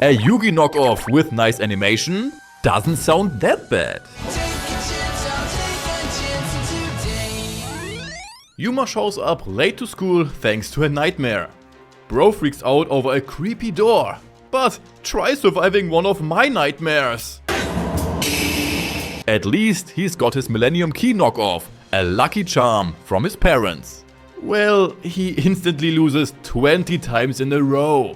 A Yugi knockoff with nice animation doesn't sound that bad. Yuma shows up late to school thanks to a nightmare. Bro freaks out over a creepy door, but try surviving one of my nightmares. At least he's got his Millennium Key knockoff, a lucky charm from his parents. Well, he instantly loses 20 times in a row.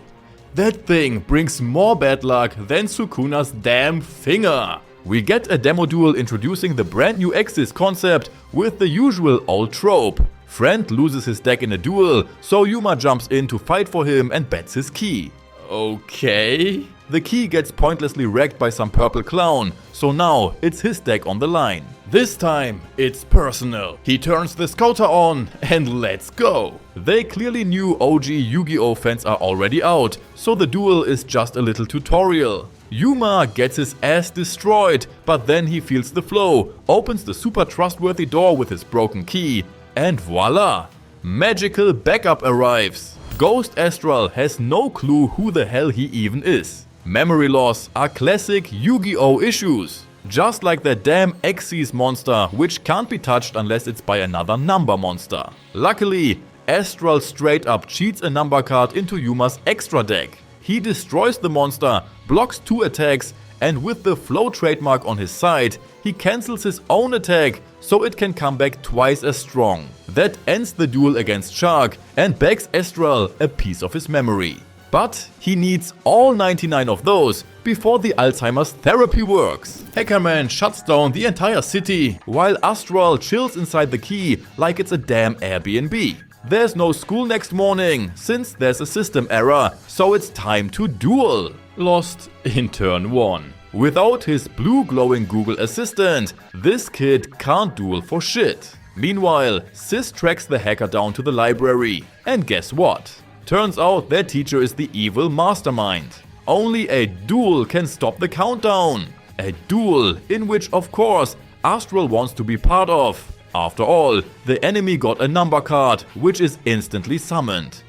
That thing brings more bad luck than Sukuna's damn finger. We get a demo duel introducing the brand new Axis concept with the usual old trope. Friend loses his deck in a duel, so Yuma jumps in to fight for him and bets his key. Okay. The key gets pointlessly wrecked by some purple clown, so now it's his deck on the line. This time, it's personal. He turns the scouter on and let's go. They clearly knew OG Yu-Gi-Oh fans are already out, so the duel is just a little tutorial. Yuma gets his ass destroyed, but then he feels the flow, opens the super trustworthy door with his broken key, and voila! Magical backup arrives. Ghost Astral has no clue who the hell he even is. Memory loss are classic Yu-Gi-Oh issues. Just like that damn Axis monster, which can't be touched unless it's by another number monster. Luckily, Astral straight up cheats a number card into Yuma's extra deck. He destroys the monster, blocks 2 attacks, and with the flow trademark on his side, he cancels his own attack so it can come back twice as strong. That ends the duel against Shark and begs Astral a piece of his memory. But he needs all 99 of those before the Alzheimer's therapy works. Hackerman shuts down the entire city, while Astral chills inside the key like it's a damn Airbnb. There's no school next morning, since there's a system error, so it's time to duel. Lost in turn 1. Without his blue glowing Google Assistant, this kid can't duel for shit. Meanwhile, Sis tracks the hacker down to the library. And guess what? Turns out their teacher is the evil mastermind. Only a duel can stop the countdown. A duel in which, of course, Astral wants to be part of. After all, the enemy got a number card, which is instantly summoned.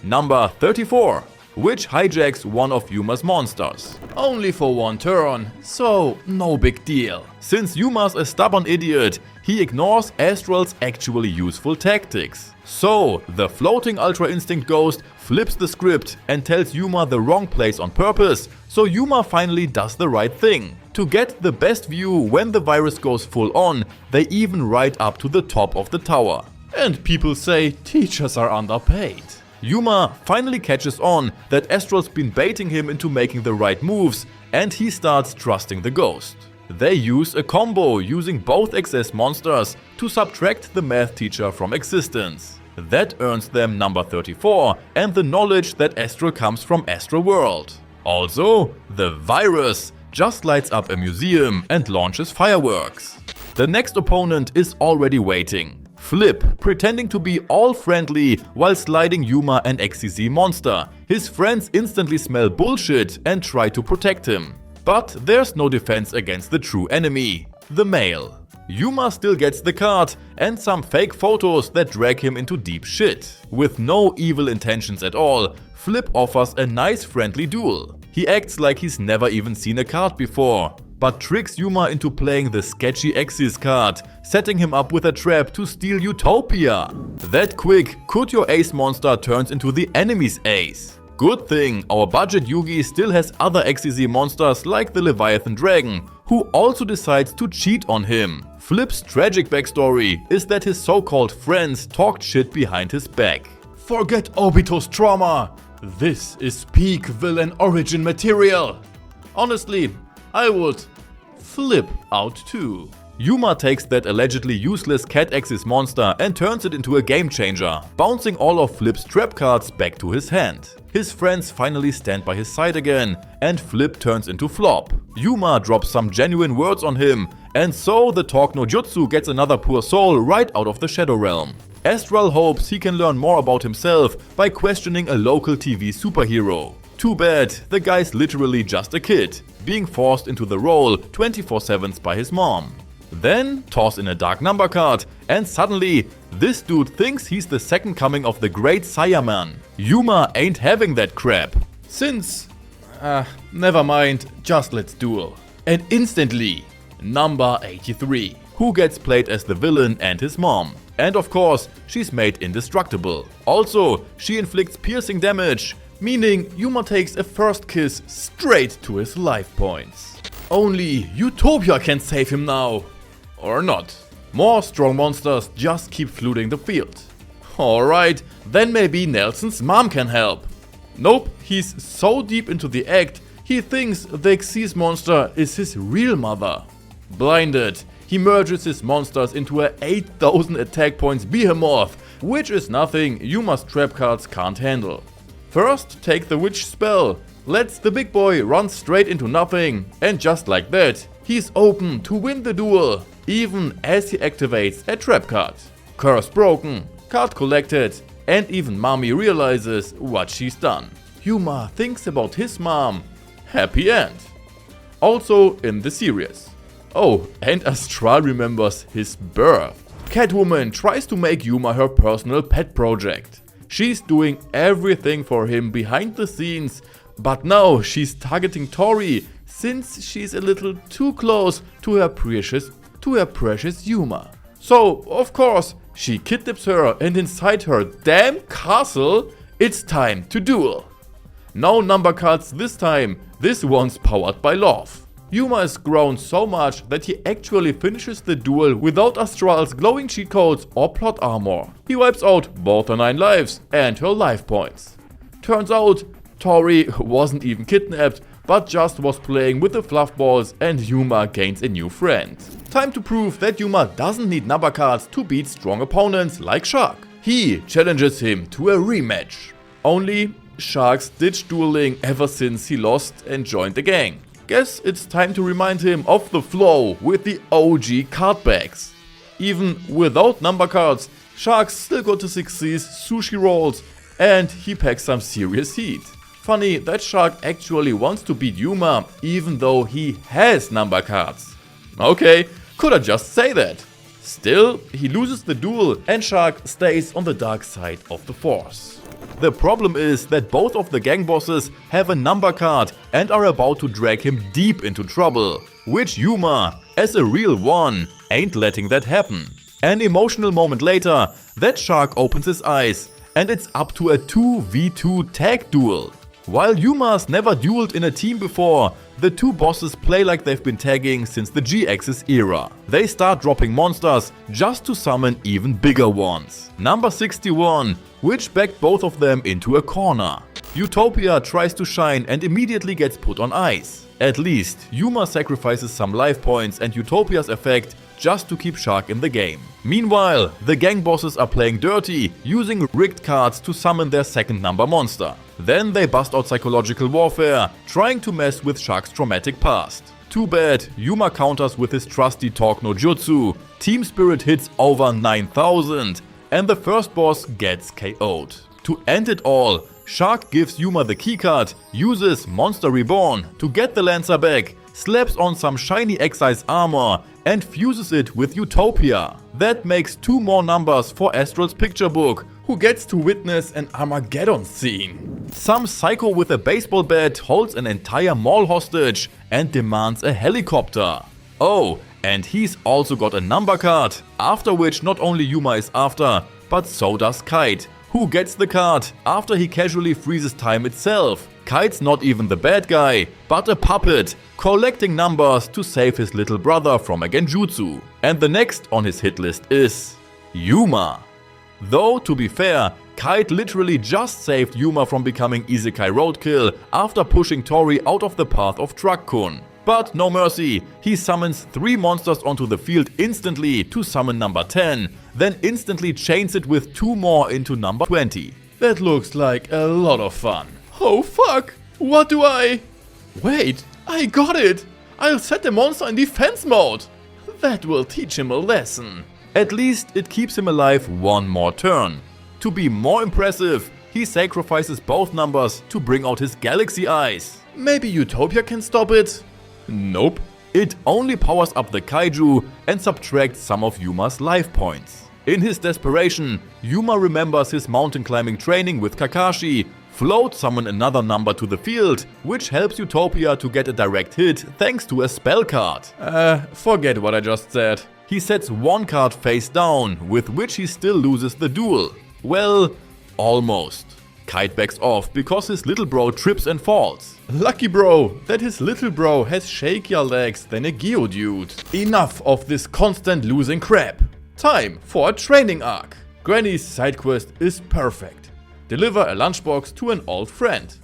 Number 34, which hijacks one of Yuma's monsters. Only for 1 turn, so no big deal. Since Yuma's a stubborn idiot, he ignores Astral's actually useful tactics. So, the floating Ultra Instinct Ghost flips the script and tells Yuma the wrong place on purpose, so Yuma finally does the right thing. To get the best view when the virus goes full on, they even ride up to the top of the tower. And people say teachers are underpaid. Yuma finally catches on that Astral's been baiting him into making the right moves, and he starts trusting the ghost. They use a combo using both excess monsters to subtract the math teacher from existence. That earns them number 34 and the knowledge that Astral comes from Astral World. Also, the virus just lights up a museum and launches fireworks. The next opponent is already waiting. Flip, pretending to be all friendly while sliding Yuma and XCZ monster. His friends instantly smell bullshit and try to protect him. But there's no defense against the true enemy, the mail. Yuma still gets the card and some fake photos that drag him into deep shit. With no evil intentions at all, Flip offers a nice friendly duel. He acts like he's never even seen a card before, but tricks Yuma into playing the sketchy Axis card, setting him up with a trap to steal Utopia. That quick, could your ace monster turns into the enemy's ace. Good thing our budget Yugi still has other XCZ monsters like the Leviathan Dragon, who also decides to cheat on him. Flip's tragic backstory is that his so-called friends talked shit behind his back. Forget Obito's trauma! This is peak villain origin material! Honestly, I would flip out too. Yuma takes that allegedly useless Cat Axis monster and turns it into a game changer, bouncing all of Flip's trap cards back to his hand. His friends finally stand by his side again, and Flip turns into Flop. Yuma drops some genuine words on him, and so the Talk no Jutsu gets another poor soul right out of the Shadow Realm. Astral hopes he can learn more about himself by questioning a local TV superhero. Too bad, the guy's literally just a kid, being forced into the role 24/7 by his mom. Then toss in a dark number card, and suddenly this dude thinks he's the second coming of the great Saiyaman. Yuma ain't having that crap. Since Never mind, just let's duel. And instantly, number 83, who gets played as the villain and his mom. And of course, she's made indestructible. Also, she inflicts piercing damage, meaning Yuma takes a first kiss straight to his life points. Only Utopia can save him now. Or not. More strong monsters just keep flooding the field. Alright, then maybe Nelson's mom can help. Nope, he's so deep into the act, he thinks the Xyz monster is his real mother. Blinded, he merges his monsters into a 8000 attack points behemoth, which is nothing Yuma's trap cards can't handle. First, take the witch spell, lets the big boy run straight into nothing, and just like that, he's open to win the duel, even as he activates a trap card. Curse broken, card collected, and even mommy realizes what she's done. Yuma thinks about his mom. Happy end. Also in the series. Oh, and Astral remembers his birth. Catwoman tries to make Yuma her personal pet project. She's doing everything for him behind the scenes, but now she's targeting Tori since she's a little too close to her precious Yuma. So, of course, she kidnaps her, and inside her damn castle, it's time to duel. No number cards this time, this one's powered by love. Yuma is grown so much that he actually finishes the duel without Astral's glowing cheat codes or plot armor. He wipes out both her 9 lives and her life points. Turns out, Tori wasn't even kidnapped, but just was playing with the fluff balls, and Yuma gains a new friend. Time to prove that Yuma doesn't need number cards to beat strong opponents like Shark. He challenges him to a rematch. Only Shark's ditched dueling ever since he lost and joined the gang. Guess it's time to remind him of the flow with the OG card backs. Even without number cards, Shark still got to succeed sushi rolls, and he packs some serious heat. Funny that Shark actually wants to beat Yuma even though he has number cards. Okay, could I just say that? Still, he loses the duel and Shark stays on the dark side of the force. The problem is that both of the gang bosses have a number card and are about to drag him deep into trouble, which Yuma, as a real one, ain't letting that happen. An emotional moment later, that Shark opens his eyes and it's up to a 2v2 tag duel. While Yuma's never dueled in a team before, the two bosses play like they've been tagging since the G-Axis era. They start dropping monsters just to summon even bigger ones. Number 61, which backed both of them into a corner. Utopia tries to shine and immediately gets put on ice. At least, Yuma sacrifices some life points and Utopia's effect just to keep Shark in the game. Meanwhile, the gang bosses are playing dirty, using rigged cards to summon their second number monster. Then they bust out psychological warfare, trying to mess with Shark's traumatic past. Too bad, Yuma counters with his trusty Talk no Jutsu, Team Spirit hits over 9000, and the first boss gets KO'd. To end it all, Shark gives Yuma the keycard, uses Monster Reborn to get the Lancer back, slaps on some shiny Excise armor, and fuses it with Utopia. That makes 2 more numbers for Astral's picture book, who gets to witness an Armageddon scene. Some psycho with a baseball bat holds an entire mall hostage and demands a helicopter. Oh, and he's also got a number card, after which not only Yuma is after, but so does Kite, who gets the card after he casually freezes time itself. Kite's not even the bad guy, but a puppet, collecting numbers to save his little brother from a genjutsu. And the next on his hit list is Yuma. Though, to be fair, Kite literally just saved Yuma from becoming Isekai Roadkill after pushing Tori out of the path of Truck-kun. But no mercy, he summons 3 monsters onto the field instantly to summon number 10, then instantly chains it with 2 more into number 20. That looks like a lot of fun. Oh fuck, what do I... Wait, I got it! I'll set the monster in defense mode! That will teach him a lesson. At least it keeps him alive 1 more turn. To be more impressive, he sacrifices both numbers to bring out his galaxy eyes. Maybe Utopia can stop it? Nope. It only powers up the kaiju and subtracts some of Yuma's life points. In his desperation, Yuma remembers his mountain climbing training with Kakashi, Float summon another number to the field, which helps Utopia to get a direct hit thanks to a spell card. Forget what I just said. He sets one card face down, with which he still loses the duel. Well, almost. Kite backs off because his little bro trips and falls. Lucky bro that his little bro has shakier legs than a Geodude. Enough of this constant losing crap. Time for a training arc. Granny's side quest is perfect. Deliver a lunchbox to an old friend.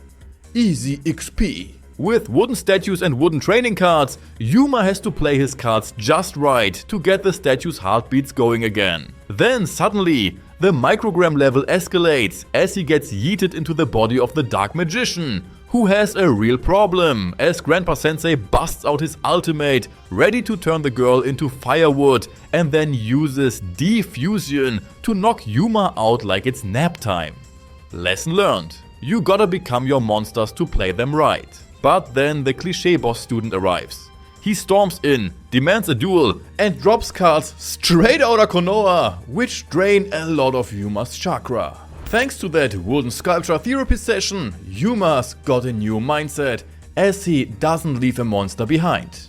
Easy XP. With wooden statues and wooden training cards, Yuma has to play his cards just right to get the statue's heartbeats going again. Then suddenly, the microgram level escalates as he gets yeeted into the body of the Dark Magician, who has a real problem as Grandpa Sensei busts out his ultimate, ready to turn the girl into firewood, and then uses defusion to knock Yuma out like it's nap time. Lesson learned. You gotta become your monsters to play them right. But then the cliché boss student arrives. He storms in, demands a duel, and drops cards straight out of Konoha, which drain a lot of Yuma's chakra. Thanks to that wooden sculpture therapy session, Yuma's got a new mindset, as he doesn't leave a monster behind.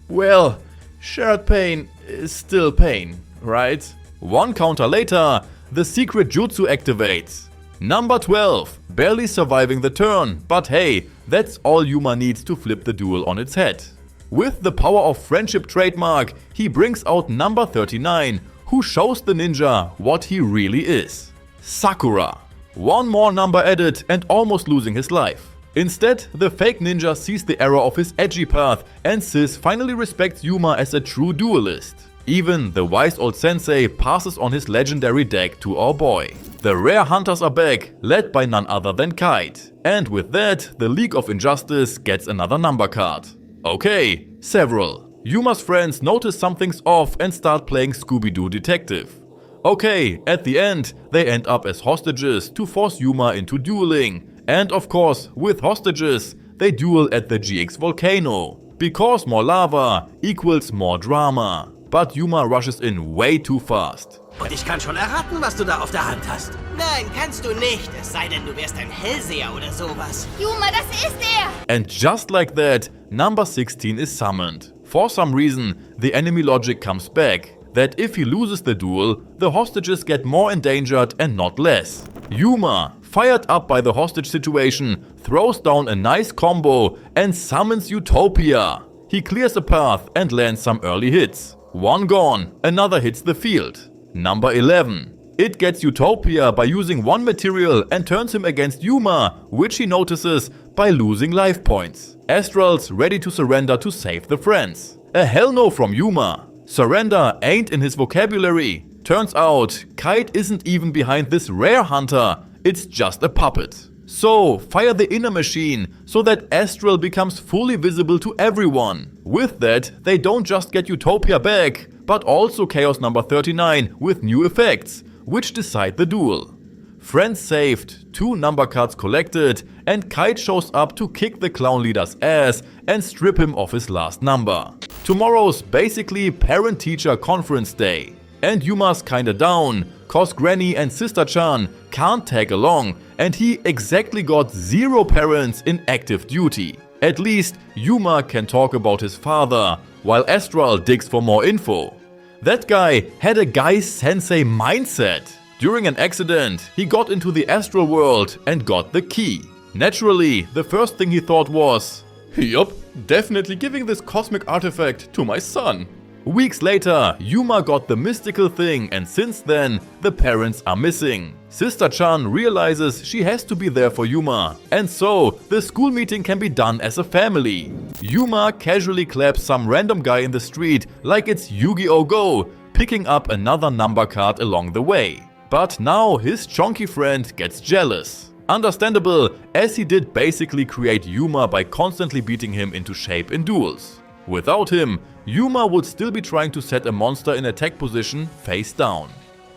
Well, shared pain is still pain, right? One counter later, the secret jutsu activates. Number 12, barely surviving the turn, but hey, that's all Yuma needs to flip the duel on its head. With the power of friendship trademark, he brings out number 39, who shows the ninja what he really is. Sakura. One more number added and almost losing his life. Instead, the fake ninja sees the error of his edgy path and Sis finally respects Yuma as a true duelist. Even the wise old sensei passes on his legendary deck to our boy. The rare hunters are back, led by none other than Kite. And with that, the League of Injustice gets another number card. Okay, several. Yuma's friends notice something's off and start playing Scooby-Doo detective. Okay, at the end, they end up as hostages to force Yuma into dueling. And of course, with hostages, they duel at the GX volcano. Because more lava equals more drama. But Yuma rushes in way too fast. Und ich kann schon erraten, was du da auf der Hand hast. Nein, kannst du nicht. Es sei denn, du wärst ein Hellseher oder sowas. Yuma, das ist er! And just like that, number 16 is summoned. For some reason, the enemy logic comes back, that if he loses the duel, the hostages get more endangered and not less. Yuma, fired up by the hostage situation, throws down a nice combo and summons Utopia. He clears a path and lands some early hits. One gone, another hits the field. Number 11. It gets Utopia by using one material and turns him against Yuma, which he notices by losing life points. Astral's ready to surrender to save the friends. A hell no from Yuma. Surrender ain't in his vocabulary. Turns out, Kite isn't even behind this rare hunter, it's just a puppet. So, fire the inner machine so that Astral becomes fully visible to everyone. With that, they don't just get Utopia back, but also Chaos number 39 with new effects, which decide the duel. Friends saved, 2 number cards collected, and Kite shows up to kick the clown leader's ass and strip him of his last number. Tomorrow's basically parent-teacher conference day. And Yuma's kinda down, cause Granny and Sister-chan can't tag along, and he exactly got 0 parents in active duty. At least Yuma can talk about his father, while Astral digs for more info. That guy had a guy sensei mindset. During an accident, he got into the astral world and got the key. Naturally, the first thing he thought was, yup, definitely giving this cosmic artifact to my son. Weeks later, Yuma got the mystical thing, and since then, the parents are missing. Sister-chan realizes she has to be there for Yuma, and so the school meeting can be done as a family. Yuma casually claps some random guy in the street like it's Yu-Gi-Oh! Go, picking up another number card along the way. But now his chonky friend gets jealous. Understandable, as he did basically create Yuma by constantly beating him into shape in duels. Without him, Yuma would still be trying to set a monster in attack position face down.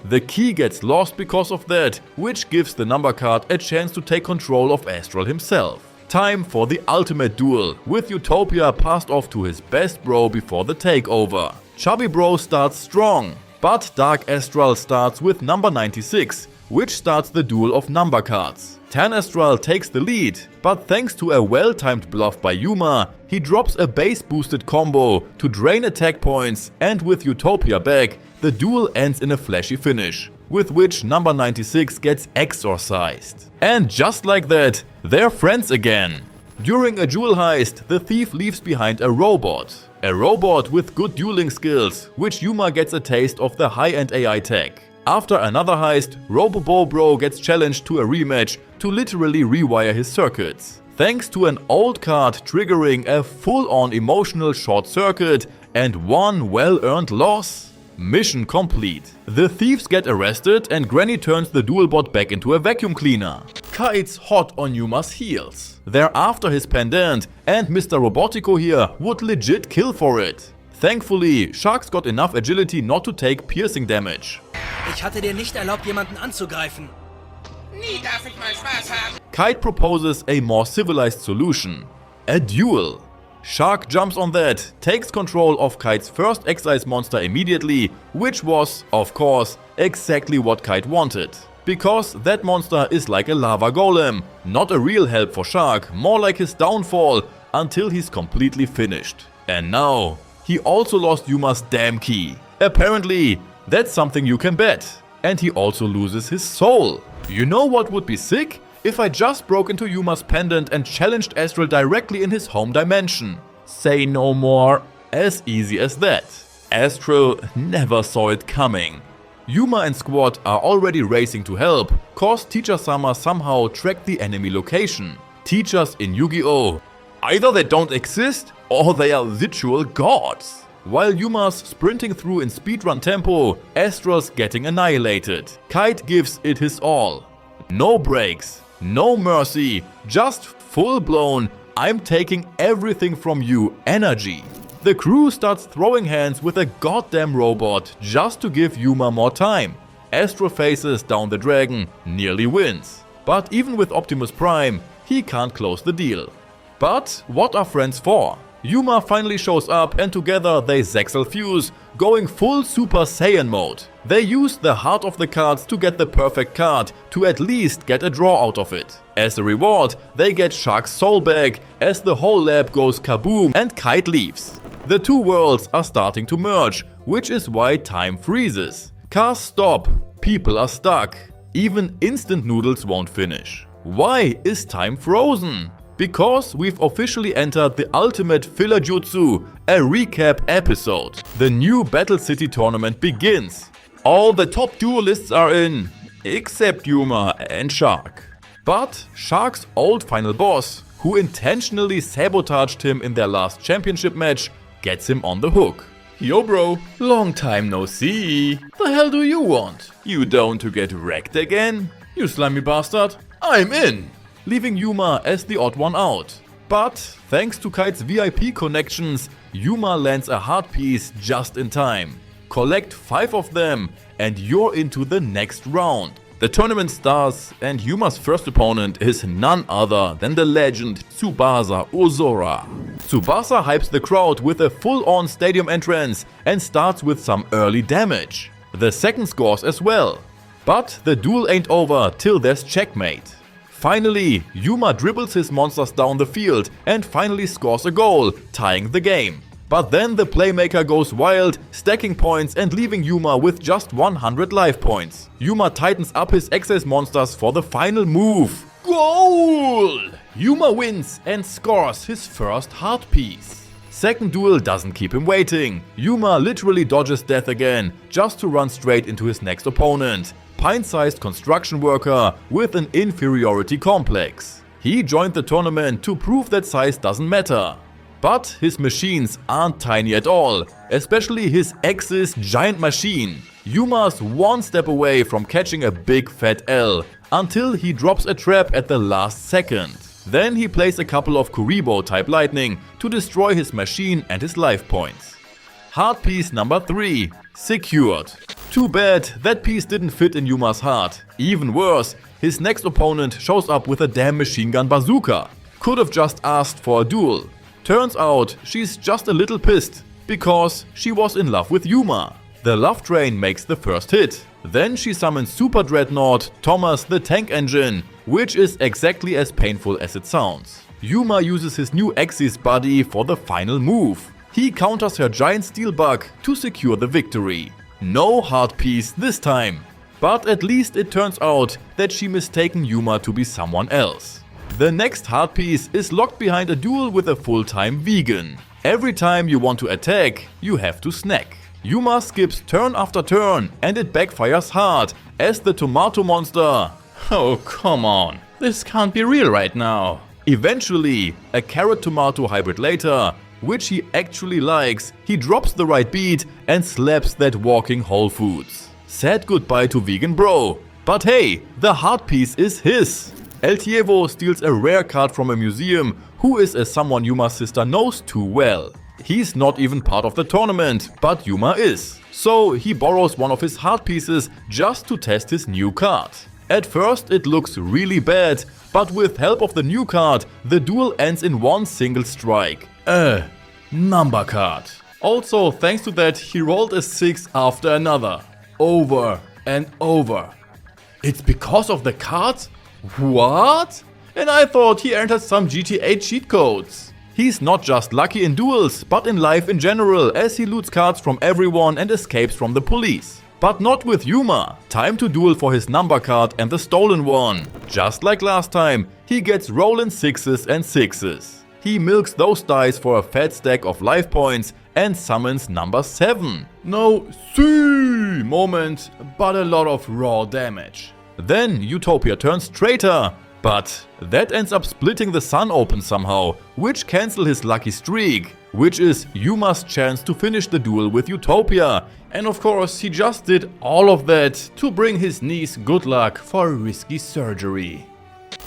The key gets lost because of that, which gives the number card a chance to take control of Astral himself. Time for the ultimate duel, with Utopia passed off to his best bro before the takeover. Chubby bro starts strong, but Dark Astral starts with number 96, which starts the duel of number cards. Tan Astral takes the lead, but thanks to a well-timed bluff by Yuma, he drops a base-boosted combo to drain attack points, and with Utopia back, the duel ends in a flashy finish, with which number 96 gets exorcised. And just like that, they're friends again. During a jewel heist, the thief leaves behind a robot. A robot with good dueling skills, which Yuma gets a taste of the high-end AI tech. After another heist, Robo-Bro gets challenged to a rematch to literally rewire his circuits. Thanks to an old card triggering a full-on emotional short circuit and one well-earned loss. Mission complete. The thieves get arrested and Granny turns the duel bot back into a vacuum cleaner. Kite's hot on Yuma's heels. They're after his pendant and Mr. Robotico here would legit kill for it. Thankfully, Shark's got enough agility not to take piercing damage. Ich hatte dir nicht erlaubt, jemanden anzugreifen. Nie darf ich mal Spaß haben. Kite proposes a more civilized solution. A duel. Shark jumps on that, takes control of Kite's first excise monster immediately, which was, of course, exactly what Kite wanted. Because that monster is like a lava golem, not a real help for Shark, more like his downfall, until he's completely finished. And now, he also lost Yuma's damn key. Apparently, that's something you can bet. And he also loses his soul. You know what would be sick? If I just broke into Yuma's pendant and challenged Astral directly in his home dimension. Say no more. As easy as that. Astral never saw it coming. Yuma and squad are already racing to help, cause Teacher-sama somehow tracked the enemy location. Teachers in Yu-Gi-Oh! Either they don't exist, or they are literal gods. While Yuma's sprinting through in speedrun tempo, Astral's getting annihilated. Kite gives it his all. No breaks, no mercy, just full-blown I'm taking everything from you energy. The crew starts throwing hands with a goddamn robot just to give Yuma more time. Astral faces down the dragon, nearly wins. But even with Optimus Prime, he can't close the deal. But what are friends for? Yuma finally shows up and together they Zexal fuse, going full Super Saiyan mode. They use the heart of the cards to get the perfect card, to at least get a draw out of it. As a reward, they get Shark's soul back, as the whole lab goes kaboom and Kite leaves. The two worlds are starting to merge, which is why time freezes. Cars stop, people are stuck, even instant noodles won't finish. Why is time frozen? Because we've officially entered the ultimate filler jutsu, a recap episode. The new Battle City tournament begins. All the top duelists are in, except Yuma and Shark. But Shark's old final boss, who intentionally sabotaged him in their last championship match, gets him on the hook. Yo bro, long time no see. The hell do you want? You down to get wrecked again? You slimy bastard. I'm in! Leaving Yuma as the odd one out. But thanks to Kite's VIP connections, Yuma lands a heart piece just in time. Collect 5 of them and you're into the next round. The tournament starts and Yuma's first opponent is none other than the legend Tsubasa Ozora. Tsubasa hypes the crowd with a full-on stadium entrance and starts with some early damage. The second scores as well. But the duel ain't over till there's checkmate. Finally, Yuma dribbles his monsters down the field and finally scores a goal, tying the game. But then the playmaker goes wild, stacking points and leaving Yuma with just 100 life points. Yuma tightens up his excess monsters for the final move. Goal! Yuma wins and scores his first heart piece. Second duel doesn't keep him waiting. Yuma literally dodges death again, just to run straight into his next opponent. Pint-sized construction worker with an inferiority complex. He joined the tournament to prove that size doesn't matter. But his machines aren't tiny at all, especially his Axis giant machine. Yuma's one step away from catching a big fat L, until he drops a trap at the last second. Then he plays a couple of Kuribo type lightning to destroy his machine and his life points. Heart piece number 3, secured. Too bad that piece didn't fit in Yuma's heart. Even worse, his next opponent shows up with a damn machine gun bazooka. Could have just asked for a duel. Turns out she's just a little pissed, because she was in love with Yuma. The love train makes the first hit. Then she summons Super Dreadnought Thomas the Tank Engine, which is exactly as painful as it sounds. Yuma uses his new Axis buddy for the final move. He counters her giant steel bug to secure the victory. No heart piece this time. But at least it turns out that she mistaken Yuma to be someone else. The next heart piece is locked behind a duel with a full-time vegan. Every time you want to attack, you have to snack. Yuma skips turn after turn and it backfires hard as the tomato monster. Oh, come on. This can't be real right now. Eventually, a carrot-tomato hybrid later, which he actually likes, he drops the right beat and slaps that walking Whole Foods. Sad goodbye to vegan bro. But hey, the heart piece is his. El Tievo steals a rare card from a museum who is as someone Yuma's sister knows too well. He's not even part of the tournament, but Yuma is. So he borrows one of his heart pieces just to test his new card. At first it looks really bad, but with help of the new card, the duel ends in one single strike. Number card. Also, thanks to that, he rolled a 6 after another. Over and over. It's because of the cards? What? And I thought he entered some GTA cheat codes. He's not just lucky in duels, but in life in general, as he loots cards from everyone and escapes from the police. But not with Yuma. Time to duel for his number card and the stolen one. Just like last time, he gets rolling 6s and 6s. He milks those dice for a fat stack of life points and summons number 7. No see moment, but a lot of raw damage. Then Utopia turns traitor, but that ends up splitting the sun open somehow, which cancels his lucky streak, which is Yuma's chance to finish the duel with Utopia. And of course, he just did all of that to bring his niece good luck for a risky surgery.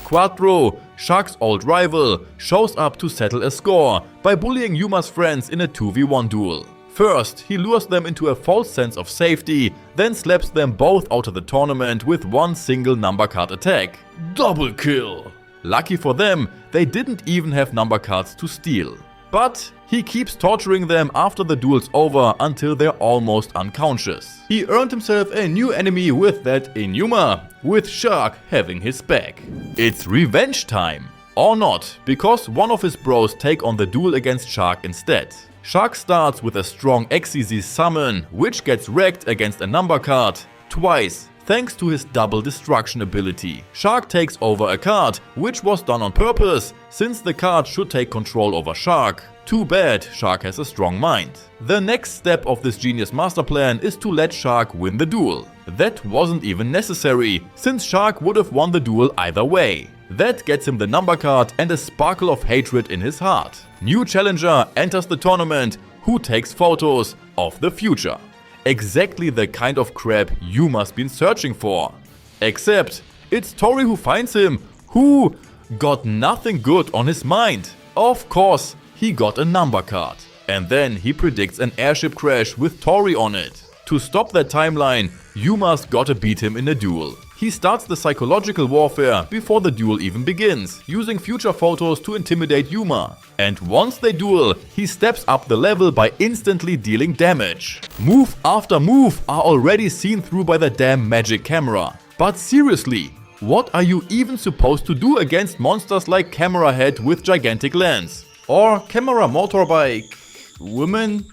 Quattro, Shark's old rival, shows up to settle a score by bullying Yuma's friends in a 2v1 duel. First, he lures them into a false sense of safety, then slaps them both out of the tournament with one single number card attack. Double kill! Lucky for them, they didn't even have number cards to steal. But he keeps torturing them after the duel's over until they're almost unconscious. He earned himself a new enemy with that in Yuma, with Shark having his back. It's revenge time! Or not, because one of his bros take on the duel against Shark instead. Shark starts with a strong XCZ summon, which gets wrecked against a number card twice, thanks to his double destruction ability. Shark takes over a card, which was done on purpose, since the card should take control over Shark. Too bad, Shark has a strong mind. The next step of this genius master plan is to let Shark win the duel. That wasn't even necessary, since Shark would have won the duel either way. That gets him the number card and a sparkle of hatred in his heart. New challenger enters the tournament who takes photos of the future. Exactly the kind of crap Yuma's been searching for. Except it's Tori who finds him, who got nothing good on his mind. Of course, he got a number card. And then he predicts an airship crash with Tori on it. To stop that timeline, Yuma's gotta beat him in a duel. He starts the psychological warfare before the duel even begins, using future photos to intimidate Yuma. And once they duel, he steps up the level by instantly dealing damage. Move after move are already seen through by the damn magic camera. But seriously, what are you even supposed to do against monsters like Camera Head with gigantic lens? Or Camera Motorbike Woman?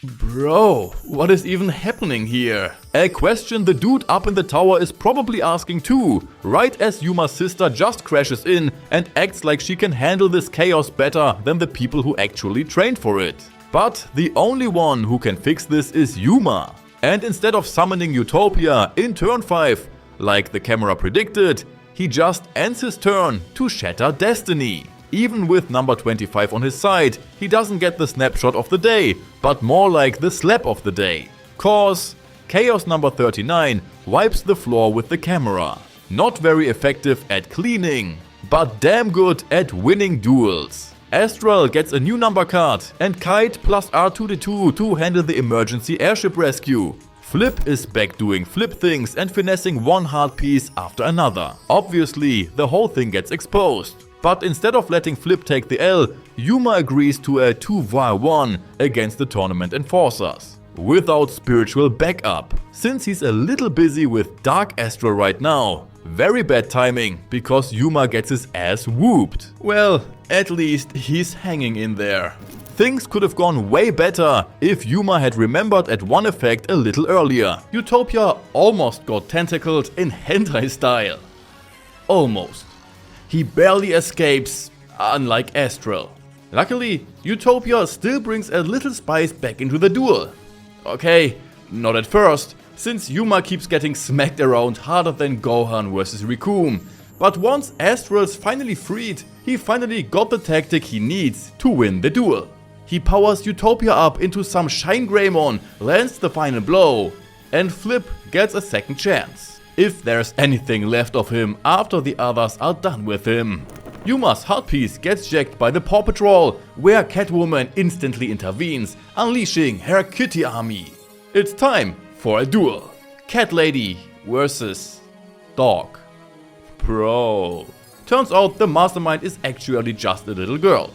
Bro, what is even happening here? A question the dude up in the tower is probably asking too, right as Yuma's sister just crashes in and acts like she can handle this chaos better than the people who actually trained for it. But the only one who can fix this is Yuma. And instead of summoning Utopia in turn 5, like the camera predicted, he just ends his turn to shatter Destiny. Even with number 25 on his side, he doesn't get the snapshot of the day, but more like the slap of the day. Cause Chaos number 39 wipes the floor with the camera. Not very effective at cleaning, but damn good at winning duels. Astral gets a new number card and Kite plus R2D2 to handle the emergency airship rescue. Flip is back doing flip things and finessing one hard piece after another. Obviously, the whole thing gets exposed. But instead of letting Flip take the L, Yuma agrees to a 2v1 against the tournament enforcers. without spiritual backup, since he's a little busy with Dark Astral right now. Very bad timing, because Yuma gets his ass whooped. Well, at least he's hanging in there. Things could have gone way better if Yuma had remembered at one effect a little earlier. Utopia almost got tentacled in hentai style. Almost. He barely escapes, unlike Astral. Luckily, Utopia still brings a little spice back into the duel. Okay, not at first, since Yuma keeps getting smacked around harder than Gohan vs Rikum. But once Astral's finally freed, he finally got the tactic he needs to win the duel. He powers Utopia up into some Shine Greymon, lands the final blow, and Flip gets a second chance. If there's anything left of him after the others are done with him. Yuma's heart piece gets jacked by the Paw Patrol, where Catwoman instantly intervenes, unleashing her kitty army. It's time for a duel. Cat Lady versus Dog. Bro. Turns out the mastermind is actually just a little girl.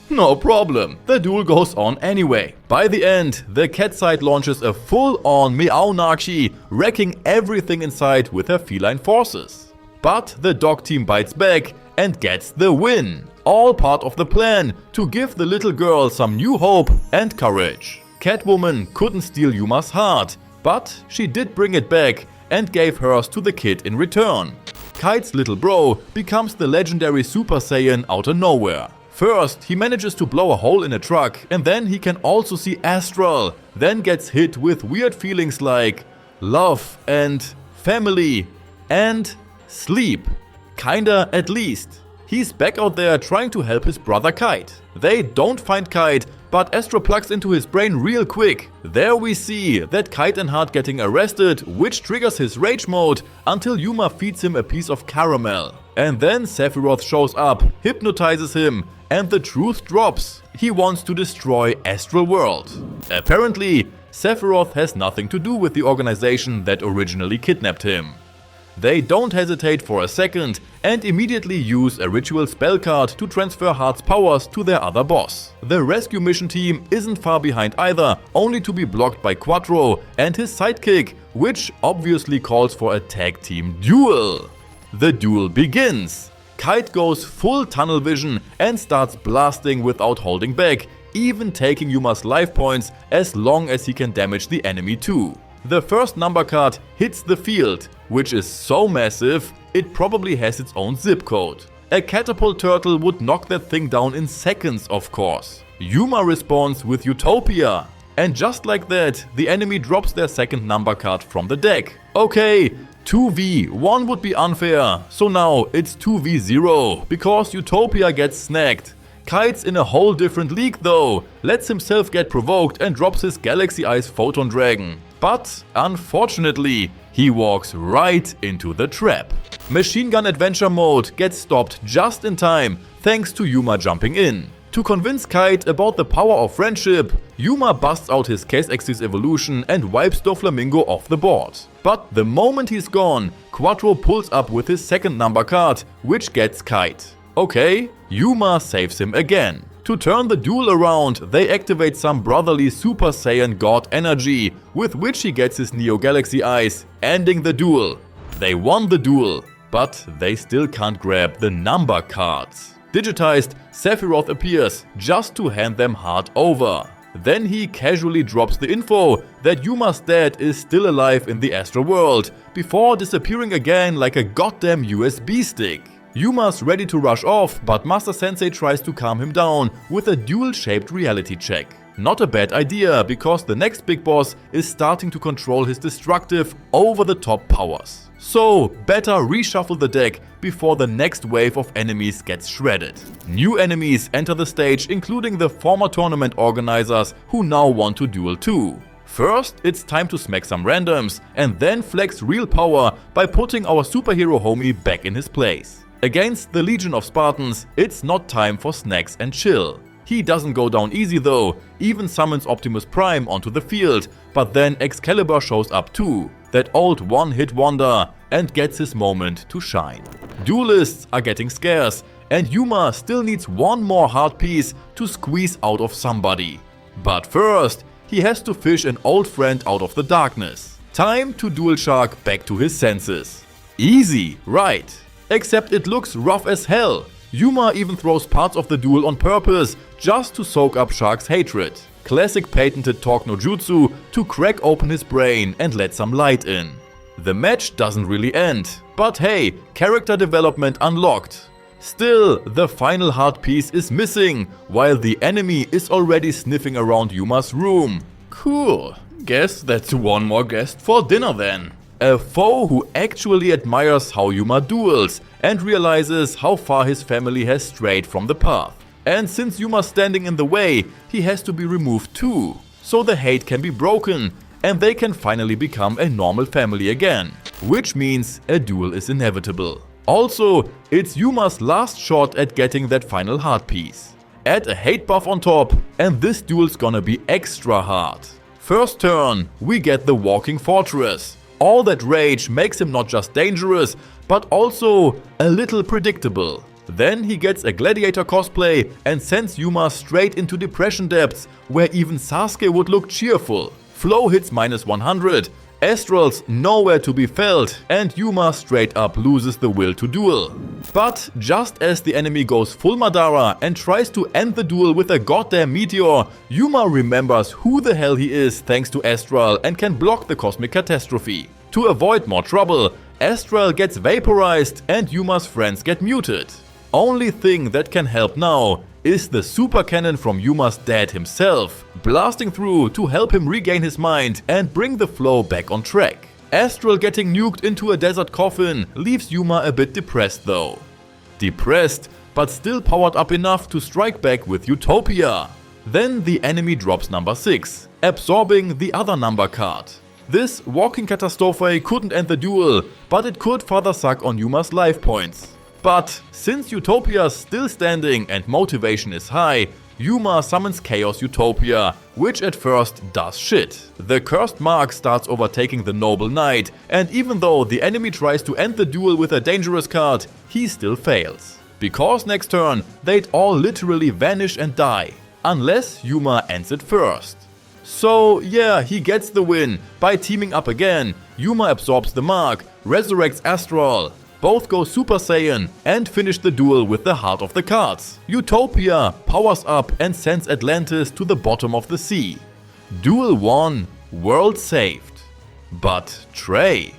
No problem, the duel goes on anyway. By the end, the cat side launches a full-on Meownarchy, wrecking everything in sight with her feline forces. But the dog team bites back and gets the win. All part of the plan to give the little girl some new hope and courage. Catwoman couldn't steal Yuma's heart, but she did bring it back and gave hers to the kid in return. Kite's little bro becomes the legendary Super Saiyan out of nowhere. First, he manages to blow a hole in a truck, and then he can also see Astral, then gets hit with weird feelings like love and family and sleep. Kinda, at least. He's back out there trying to help his brother Kite. They don't find Kite, but Astral plugs into his brain real quick. There we see that Kite and Heart getting arrested, which triggers his rage mode until Yuma feeds him a piece of caramel. And then Sephiroth shows up, hypnotizes him, and the truth drops. He wants to destroy Astral World. Apparently, Sephiroth has nothing to do with the organization that originally kidnapped him. They don't hesitate for a second and immediately use a ritual spell card to transfer Heart's powers to their other boss. The rescue mission team isn't far behind either, only to be blocked by Quattro and his sidekick, which obviously calls for a tag team duel. The duel begins. Kite goes full tunnel vision and starts blasting without holding back, even taking Yuma's life points as long as he can damage the enemy too. The first number card hits the field, which is so massive, it probably has its own zip code. A catapult turtle would knock that thing down in seconds, of course. Yuma responds with Utopia. And just like that, the enemy drops their second number card from the deck. Okay, 2v1 would be unfair, so now it's 2v0, because Utopia gets snagged. Kite's in a whole different league though, lets himself get provoked and drops his Galaxy Eyes Photon Dragon. But unfortunately, he walks right into the trap. Machine Gun Adventure mode gets stopped just in time, thanks to Yuma jumping in. To convince Kite about the power of friendship, Yuma busts out his Case Axis evolution and wipes Doflamingo off the board. But the moment he's gone, Quattro pulls up with his second number card, which gets Kite. Okay, Yuma saves him again. To turn the duel around, they activate some brotherly Super Saiyan God energy, with which he gets his Neo Galaxy Eyes, ending the duel. They won the duel, but they still can't grab the number cards. Digitized, Sephiroth appears just to hand them Heart over. Then he casually drops the info that Yuma's dad is still alive in the Astral World, before disappearing again like a goddamn USB stick. Yuma's ready to rush off, but Master Sensei tries to calm him down with a duel-shaped reality check. Not a bad idea, because the next big boss is starting to control his destructive, over-the-top powers. So, better reshuffle the deck before the next wave of enemies gets shredded. New enemies enter the stage, including the former tournament organizers who now want to duel too. First, it's time to smack some randoms, and then flex real power by putting our superhero homie back in his place. Against the Legion of Spartans, it's not time for snacks and chill. He doesn't go down easy though, even summons Optimus Prime onto the field, but then Excalibur shows up too, that old one-hit wonder, and gets his moment to shine. Duelists are getting scarce, and Yuma still needs one more heart piece to squeeze out of somebody. But first, he has to fish an old friend out of the darkness. Time to duel Shark back to his senses. Easy, right? Except it looks rough as hell. Yuma even throws parts of the duel on purpose just to soak up Shark's hatred. Classic patented talk no jutsu to crack open his brain and let some light in. The match doesn't really end, but hey, character development unlocked. Still, the final heart piece is missing, while the enemy is already sniffing around Yuma's room. Cool. Guess that's one more guest for dinner then. A foe who actually admires how Yuma duels and realizes how far his family has strayed from the path. And since Yuma's standing in the way, he has to be removed too. So the hate can be broken and they can finally become a normal family again. Which means a duel is inevitable. Also, it's Yuma's last shot at getting that final heart piece. Add a hate buff on top and this duel's gonna be extra hard. First turn, we get the Walking Fortress. All that rage makes him not just dangerous, but also a little predictable. Then he gets a gladiator cosplay and sends Yuma straight into depression depths, where even Sasuke would look cheerful. Flow hits -100, Astral's nowhere to be felt, and Yuma straight up loses the will to duel. But just as the enemy goes full Madara and tries to end the duel with a goddamn meteor, Yuma remembers who the hell he is thanks to Astral and can block the cosmic catastrophe. To avoid more trouble, Astral gets vaporized and Yuma's friends get muted. Only thing that can help now is the super cannon from Yuma's dad himself, blasting through to help him regain his mind and bring the flow back on track. Astral getting nuked into a desert coffin leaves Yuma a bit depressed though. Depressed, but still powered up enough to strike back with Utopia. Then the enemy drops number 6, absorbing the other number card. This walking catastrophe couldn't end the duel, but it could further suck on Yuma's life points. But since Utopia's still standing and motivation is high, Yuma summons Chaos Utopia, which at first does shit. The cursed mark starts overtaking the noble knight, and even though the enemy tries to end the duel with a dangerous card, he still fails. Because next turn, they'd all literally vanish and die, unless Yuma ends it first. So yeah, he gets the win by teaming up again. Yuma absorbs the mark, resurrects Astral. Both go Super Saiyan and finish the duel with the heart of the cards. Utopia powers up and sends Atlantis to the bottom of the sea. Duel won, world saved. But Trey?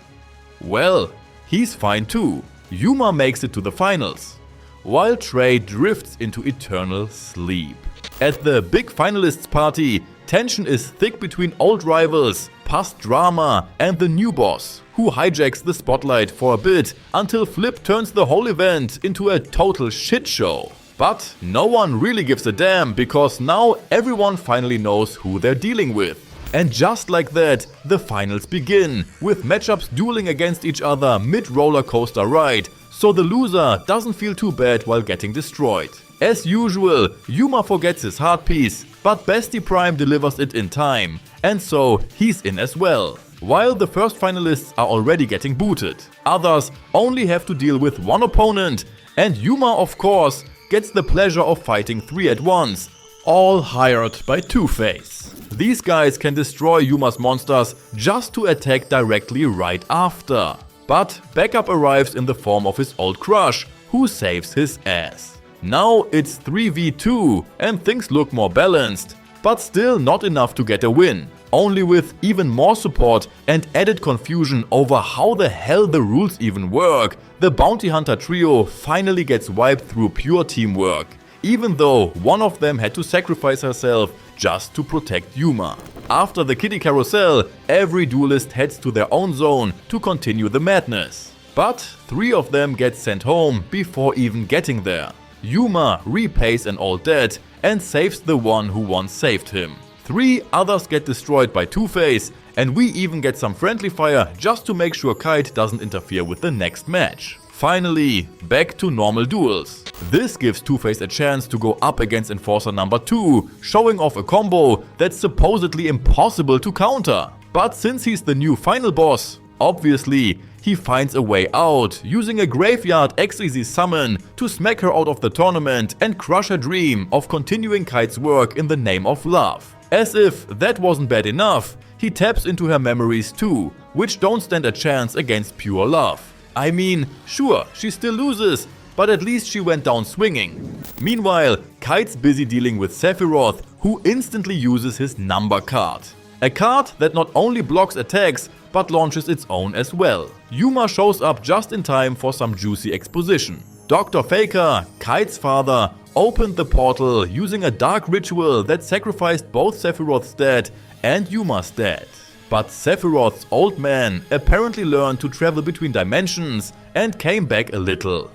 Well, he's fine too. Yuma makes it to the finals, while Trey drifts into eternal sleep. At the big finalists party, tension is thick between old rivals, past drama and the new boss, who hijacks the spotlight for a bit until Flip turns the whole event into a total shit show. But no one really gives a damn because now everyone finally knows who they're dealing with. And just like that, the finals begin, with matchups dueling against each other mid-roller coaster ride, so the loser doesn't feel too bad while getting destroyed. As usual, Yuma forgets his heart piece, but Bestie Prime delivers it in time, and so he's in as well. While the first finalists are already getting booted, others only have to deal with one opponent, and Yuma of course gets the pleasure of fighting 3 at once, all hired by Two-Face. These guys can destroy Yuma's monsters just to attack directly right after. But backup arrives in the form of his old crush, who saves his ass. Now it's 3v2 and things look more balanced, but still not enough to get a win. Only with even more support and added confusion over how the hell the rules even work, the bounty hunter trio finally gets wiped through pure teamwork, even though one of them had to sacrifice herself just to protect Yuma. After the kitty carousel, every duelist heads to their own zone to continue the madness. But 3 of them get sent home before even getting there. Yuma repays an old debt and saves the one who once saved him. 3 others get destroyed by Two-Face, and we even get some friendly fire just to make sure Kite doesn't interfere with the next match. Finally, back to normal duels. This gives Two-Face a chance to go up against Enforcer number 2, showing off a combo that's supposedly impossible to counter. But since he's the new final boss, obviously he finds a way out, using a graveyard XYZ summon to smack her out of the tournament and crush her dream of continuing Kite's work in the name of love. As if that wasn't bad enough, he taps into her memories too, which don't stand a chance against pure love. I mean, sure, she still loses, but at least she went down swinging. Meanwhile, Kite's busy dealing with Sephiroth, who instantly uses his number card. A card that not only blocks attacks, but launches its own as well. Yuma shows up just in time for some juicy exposition. Dr. Faker, Kite's father, opened the portal using a dark ritual that sacrificed both Sephiroth's dad and Yuma's dad. But Sephiroth's old man apparently learned to travel between dimensions and came back a little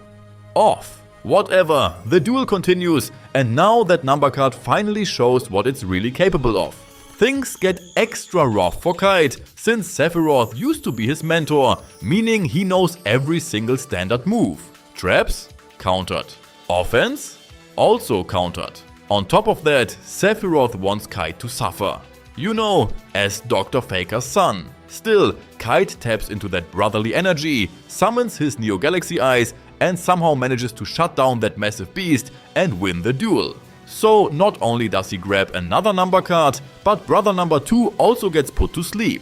off. Whatever, the duel continues, and now that number card finally shows what it's really capable of. Things get extra rough for Kite, since Sephiroth used to be his mentor, meaning he knows every single standard move. Traps? Countered. Offense? Also countered. On top of that, Sephiroth wants Kite to suffer. You know, as Dr. Faker's son. Still, Kite taps into that brotherly energy, summons his Neo Galaxy Eyes, and somehow manages to shut down that massive beast and win the duel. So not only does he grab another number card, but brother number 2 also gets put to sleep.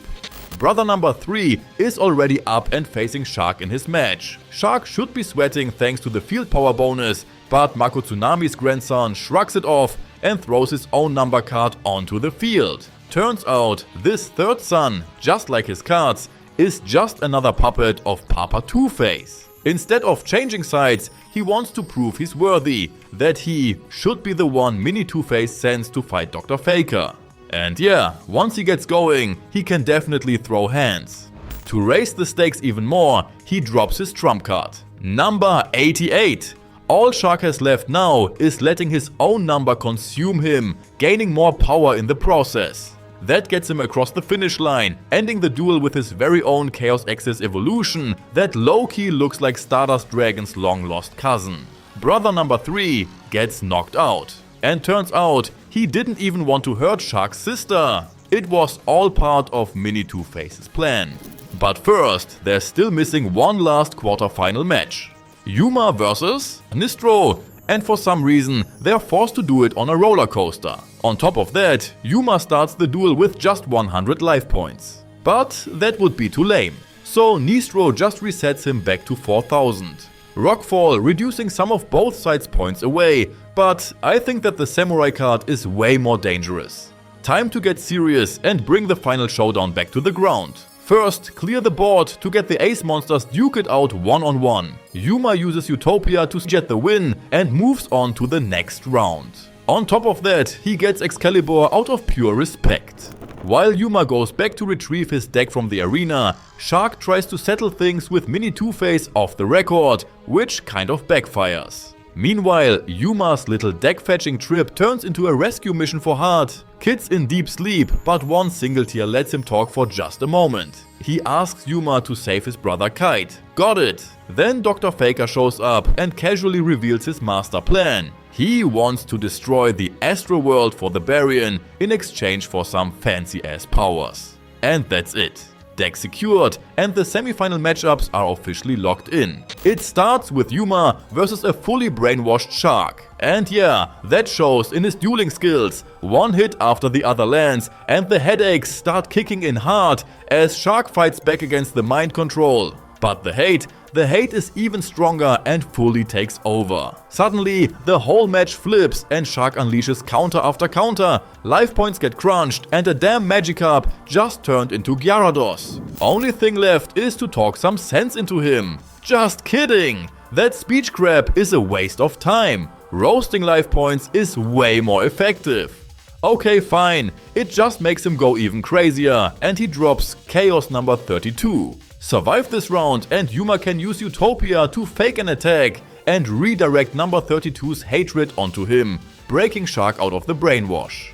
Brother number 3 is already up and facing Shark in his match. Shark should be sweating thanks to the field power bonus, but Mako Tsunami's grandson shrugs it off and throws his own number card onto the field. Turns out, this third son, just like his cards, is just another puppet of Papa Two-Face. Instead of changing sides, he wants to prove he's worthy, that he should be the one Mini Two-Face sends to fight Dr. Faker. And yeah, once he gets going, he can definitely throw hands. To raise the stakes even more, he drops his trump card. Number 88. All Shark has left now is letting his own number consume him, gaining more power in the process. That gets him across the finish line, ending the duel with his very own Chaos Access evolution that low-key looks like Stardust Dragon's long-lost cousin. Brother number 3 gets knocked out. And turns out, he didn't even want to hurt Shark's sister. It was all part of Mini Two-Face's plan. But first, they're still missing one last quarter-final match. Yuma versus Nistro, and for some reason they're forced to do it on a roller coaster. On top of that, Yuma starts the duel with just 100 life points. But that would be too lame. So Nistro just resets him back to 4000. Rockfall reducing some of both sides' points away, but I think that the Samurai card is way more dangerous. Time to get serious and bring the final showdown back to the ground. First, clear the board to get the ace monsters duke it out one-on-one. Yuma uses Utopia to get the win and moves on to the next round. On top of that, he gets Excalibur out of pure respect. While Yuma goes back to retrieve his deck from the arena, Shark tries to settle things with Mini Two-Face off the record, which kind of backfires. Meanwhile, Yuma's little deck fetching trip turns into a rescue mission for Heart. Kid's in deep sleep, but one single tear lets him talk for just a moment. He asks Yuma to save his brother Kite. Got it! Then Dr. Faker shows up and casually reveals his master plan. He wants to destroy the Astral world for the Barian in exchange for some fancy ass powers. And that's it. Deck secured, and the semi-final matchups are officially locked in. It starts with Yuma versus a fully brainwashed Shark. And yeah, that shows in his dueling skills. One hit after the other lands, and the headaches start kicking in hard as Shark fights back against the mind control. But the hate is even stronger and fully takes over. Suddenly, the whole match flips and Shark unleashes counter after counter. Life points get crunched and a damn Magikarp just turned into Gyarados. Only thing left is to talk some sense into him. Just kidding! That speech crap is a waste of time. Roasting life points is way more effective. Okay, fine, it just makes him go even crazier and he drops Chaos number 32. Survive this round and Yuma can use Utopia to fake an attack and redirect number 32's hatred onto him, breaking Shark out of the brainwash.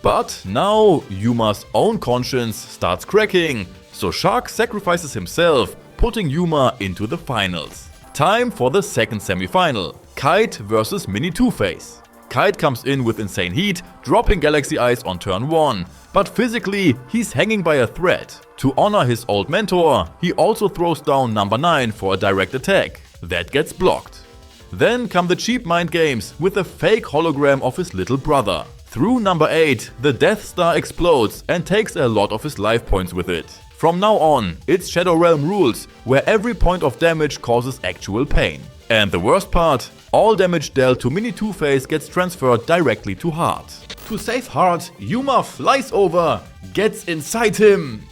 But now Yuma's own conscience starts cracking, so Shark sacrifices himself, putting Yuma into the finals. Time for the second semi-final, Kite versus Mini Two-Face. Kite comes in with insane heat, dropping Galaxy Eyes on turn 1, but physically he's hanging by a thread. To honor his old mentor, he also throws down number 9 for a direct attack. That gets blocked. Then come the cheap mind games with a fake hologram of his little brother. Through number 8, the Death Star explodes and takes a lot of his life points with it. From now on, it's Shadow Realm rules, where every point of damage causes actual pain. And the worst part, all damage dealt to Mini Two-Face gets transferred directly to Heart. To save Heart, Yuma flies over, gets inside him.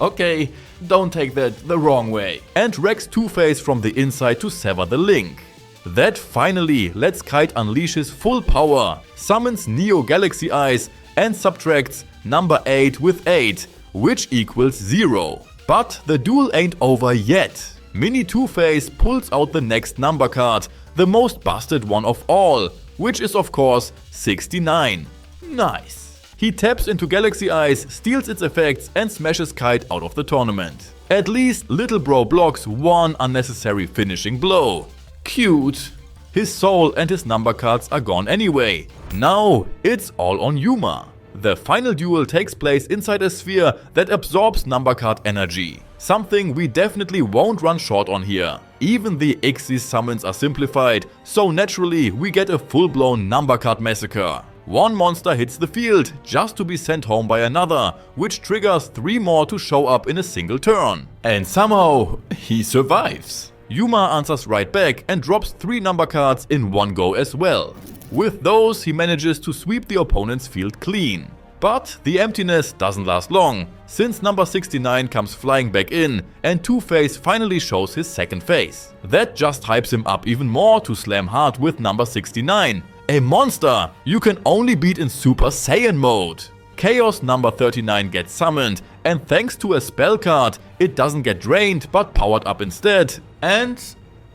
Okay, don't take that the wrong way. And wrecks Two-Face from the inside to sever the link. That finally lets Kite unleash his full power, summons Neo Galaxy Eyes and subtracts number 8 with 8, which equals 0. But the duel ain't over yet. Mini Two-Face pulls out the next number card, the most busted one of all, which is of course 69. Nice. He taps into Galaxy Eyes, steals its effects and smashes Kite out of the tournament. At least little bro blocks one unnecessary finishing blow. Cute. His soul and his number cards are gone anyway. Now it's all on Yuma. The final duel takes place inside a sphere that absorbs number card energy. Something we definitely won't run short on here. Even the Ixis summons are simplified, so naturally we get a full-blown number card massacre. One monster hits the field just to be sent home by another, which triggers 3 more to show up in a single turn. And somehow he survives. Yuma answers right back and drops 3 number cards in one go as well. With those, he manages to sweep the opponent's field clean. But the emptiness doesn't last long, since number 69 comes flying back in and Two-Face finally shows his second face. That just hypes him up even more to slam hard with number 69. A monster you can only beat in Super Saiyan mode. Chaos number 39 gets summoned, and thanks to a spell card, it doesn't get drained but powered up instead. And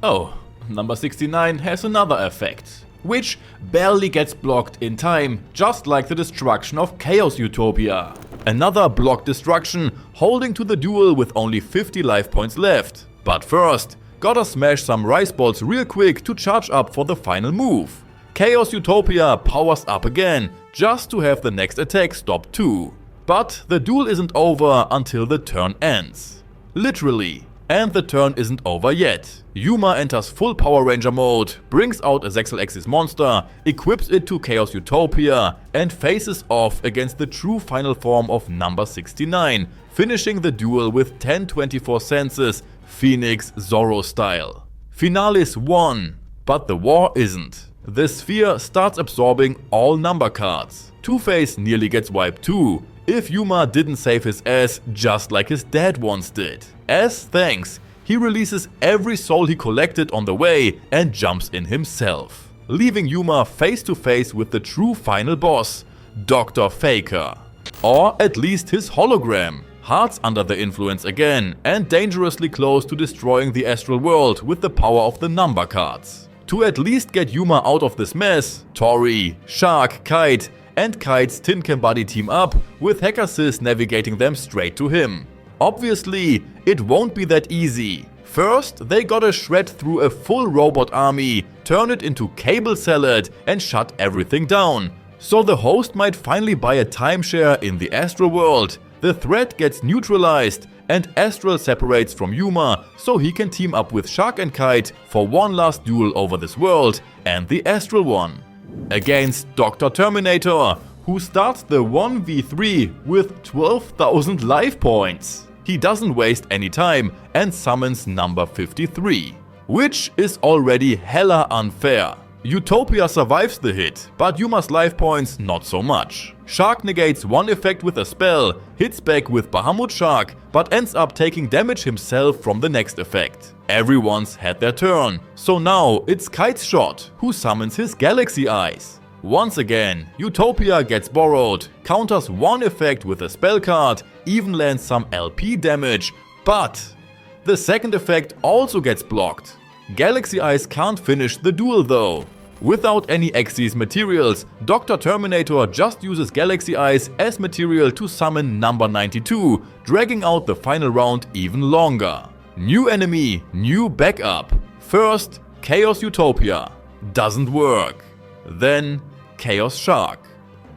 oh, number 69 has another effect, which barely gets blocked in time, just like the destruction of Chaos Utopia. Another block destruction, holding to the duel with only 50 life points left. But first, gotta smash some rice balls real quick to charge up for the final move. Chaos Utopia powers up again, just to have the next attack stop too. But the duel isn't over until the turn ends. Literally. And the turn isn't over yet. Yuma enters full Power Ranger mode, brings out a Zexal Axis monster, equips it to Chaos Utopia, and faces off against the true final form of number 69, finishing the duel with 10/24 senses, Phoenix Zorro style. Finalis won, but the war isn't. The sphere starts absorbing all number cards. Two-Face nearly gets wiped too, if Yuma didn't save his ass just like his dad once did. As thanks, he releases every soul he collected on the way and jumps in himself, leaving Yuma face to face with the true final boss, Dr. Faker. Or at least his hologram. Heart's under the influence again and dangerously close to destroying the Astral world with the power of the number cards. To at least get Yuma out of this mess, Tori, Shark, Kite and Kite's Tin Can Buddy team up, with Hackersys navigating them straight to him. Obviously, it won't be that easy. First, they gotta shred through a full robot army, turn it into cable salad and shut everything down. So the host might finally buy a timeshare in the Astral world. The threat gets neutralized and Astral separates from Yuma so he can team up with Shark and Kite for one last duel over this world and the Astral one. Against Dr. Terminator, who starts the 1v3 with 12,000 life points. He doesn't waste any time and summons number 53, which is already hella unfair. Utopia survives the hit, but Yuma's life points not so much. Shark negates one effect with a spell, hits back with Bahamut Shark, but ends up taking damage himself from the next effect. Everyone's had their turn, so now it's Kite's shot, who summons his Galaxy Eyes. Once again, Utopia gets borrowed, counters one effect with a spell card, even lands some LP damage, but the second effect also gets blocked. Galaxy Eyes can't finish the duel though. Without any Axis materials, Dr. Terminator just uses Galaxy Eyes as material to summon number 92, dragging out the final round even longer. New enemy, new backup. First, Chaos Utopia. Doesn't work. Then, Chaos Shark.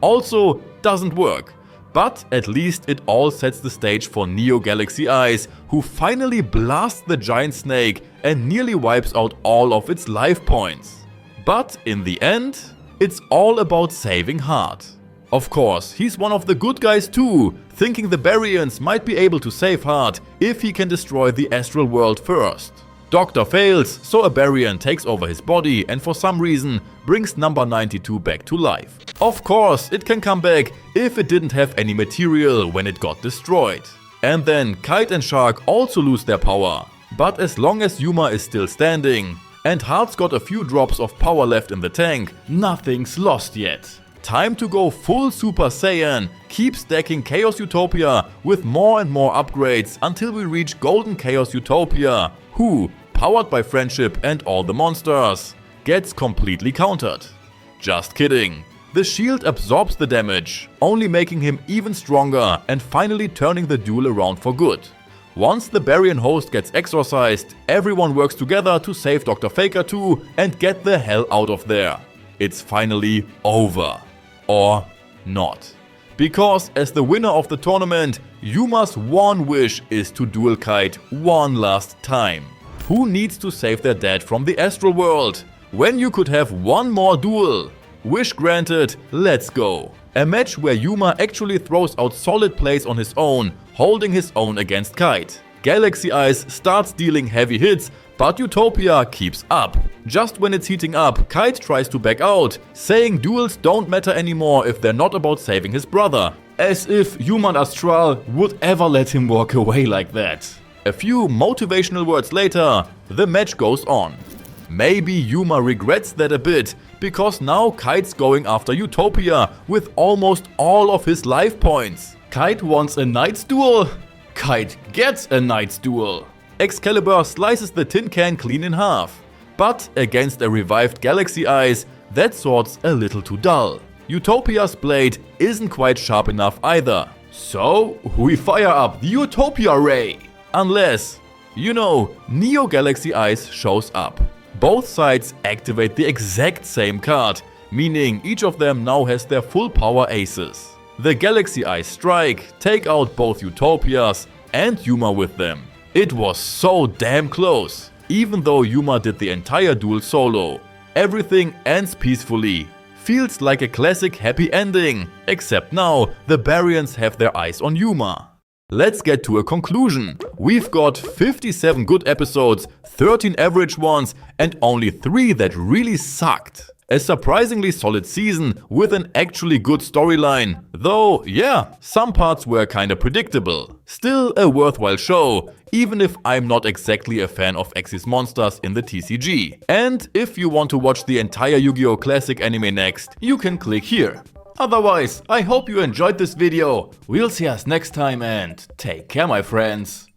Also doesn't work. But at least it all sets the stage for Neo Galaxy Eyes, who finally blasts the giant snake and nearly wipes out all of its life points. But in the end, it's all about saving Heart. Of course, he's one of the good guys too, thinking the Baryons might be able to save Heart if he can destroy the Astral world first. Doctor fails, so a Baryon takes over his body and for some reason brings number 92 back to life. Of course, it can come back if it didn't have any material when it got destroyed. And then Kite and Shark also lose their power. But as long as Yuma is still standing and Heart's got a few drops of power left in the tank, nothing's lost yet. Time to go full Super Saiyan, keep stacking Chaos Utopia with more and more upgrades until we reach Golden Chaos Utopia, who, powered by friendship and all the monsters, gets completely countered. Just kidding. The shield absorbs the damage, only making him even stronger and finally turning the duel around for good. Once the Baryon host gets exorcised, everyone works together to save Dr. Faker 2 and get the hell out of there. It's finally over. Or not. Because as the winner of the tournament, Yuma's one wish is to duel Kite one last time. Who needs to save their dad from the Astral world when you could have one more duel? Wish granted, let's go. A match where Yuma actually throws out solid plays on his own, holding his own against Kite. Galaxy Eyes starts dealing heavy hits, but Utopia keeps up. Just when it's heating up, Kite tries to back out, saying duels don't matter anymore if they're not about saving his brother. As if Yuma and Astral would ever let him walk away like that. A few motivational words later, the match goes on. Maybe Yuma regrets that a bit, because now Kite's going after Utopia with almost all of his life points. Kite wants a knight's duel? Kite gets a knight's duel. Excalibur slices the tin can clean in half. But against a revived Galaxy Eyes, that sword's a little too dull. Utopia's blade isn't quite sharp enough either. So we fire up the Utopia Ray. Unless, you know, Neo Galaxy Eyes shows up. Both sides activate the exact same card, meaning each of them now has their full power aces. The Galaxy Eyes strike, take out both Utopias and Yuma with them. It was so damn close, even though Yuma did the entire duel solo. Everything ends peacefully. Feels like a classic happy ending, except now the Baryons have their eyes on Yuma. Let's get to a conclusion. We've got 57 good episodes, 13 average ones and only 3 that really sucked. A surprisingly solid season with an actually good storyline, though yeah, some parts were kinda predictable. Still a worthwhile show, even if I'm not exactly a fan of Axis monsters in the TCG. And if you want to watch the entire Yu-Gi-Oh! Classic anime next, you can click here. Otherwise, I hope you enjoyed this video. We'll see us next time and take care, my friends.